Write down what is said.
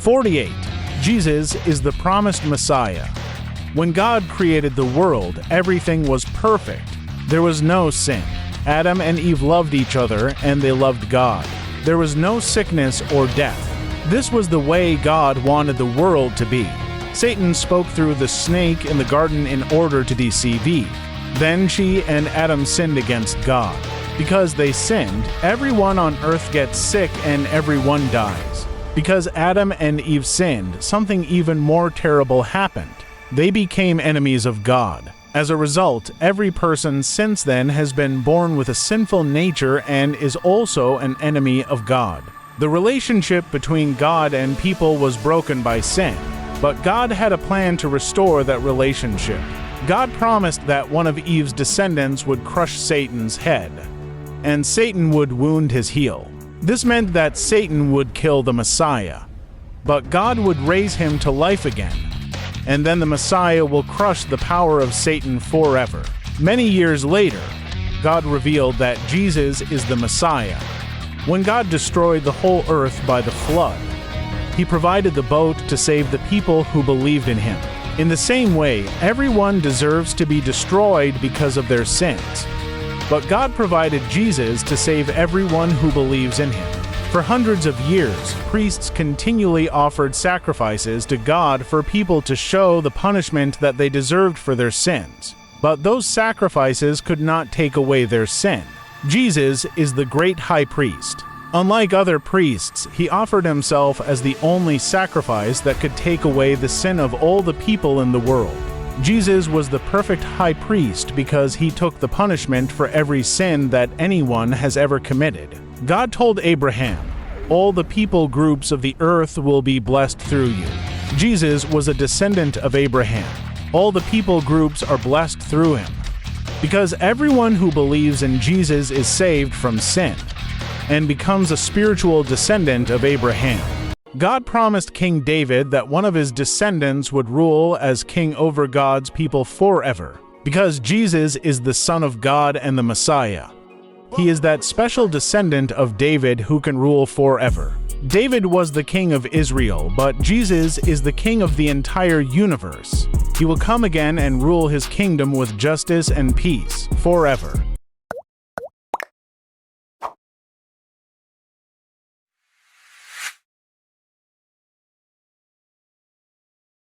48. Jesus is the promised Messiah. When God created the world, everything was perfect. There was no sin. Adam and Eve loved each other, and they loved God. There was no sickness or death. This was the way God wanted the world to be. Satan spoke through the snake in the garden in order to deceive Eve. Then she and Adam sinned against God. Because they sinned, everyone on earth gets sick and everyone dies. Because Adam and Eve sinned, something even more terrible happened. They became enemies of God. As a result, every person since then has been born with a sinful nature and is also an enemy of God. The relationship between God and people was broken by sin, but God had a plan to restore that relationship. God promised that one of Eve's descendants would crush Satan's head, and Satan would wound his heel. This meant that Satan would kill the Messiah, but God would raise him to life again, and then the Messiah will crush the power of Satan forever. Many years later, God revealed that Jesus is the Messiah. When God destroyed the whole earth by the flood, He provided the boat to save the people who believed in Him. In the same way, everyone deserves to be destroyed because of their sins. But God provided Jesus to save everyone who believes in Him. For hundreds of years, priests continually offered sacrifices to God for people to show the punishment that they deserved for their sins. But those sacrifices could not take away their sin. Jesus is the great high priest. Unlike other priests, he offered himself as the only sacrifice that could take away the sin of all the people in the world. Jesus was the perfect high priest because he took the punishment for every sin that anyone has ever committed. God told Abraham, "All the people groups of the earth will be blessed through you." Jesus was a descendant of Abraham. All the people groups are blessed through him. Because everyone who believes in Jesus is saved from sin and becomes a spiritual descendant of Abraham. God promised King David that one of his descendants would rule as king over God's people forever. Because Jesus is the Son of God and the Messiah, he is that special descendant of David who can rule forever. David was the king of Israel, but Jesus is the king of the entire universe. He will come again and rule his kingdom with justice and peace forever.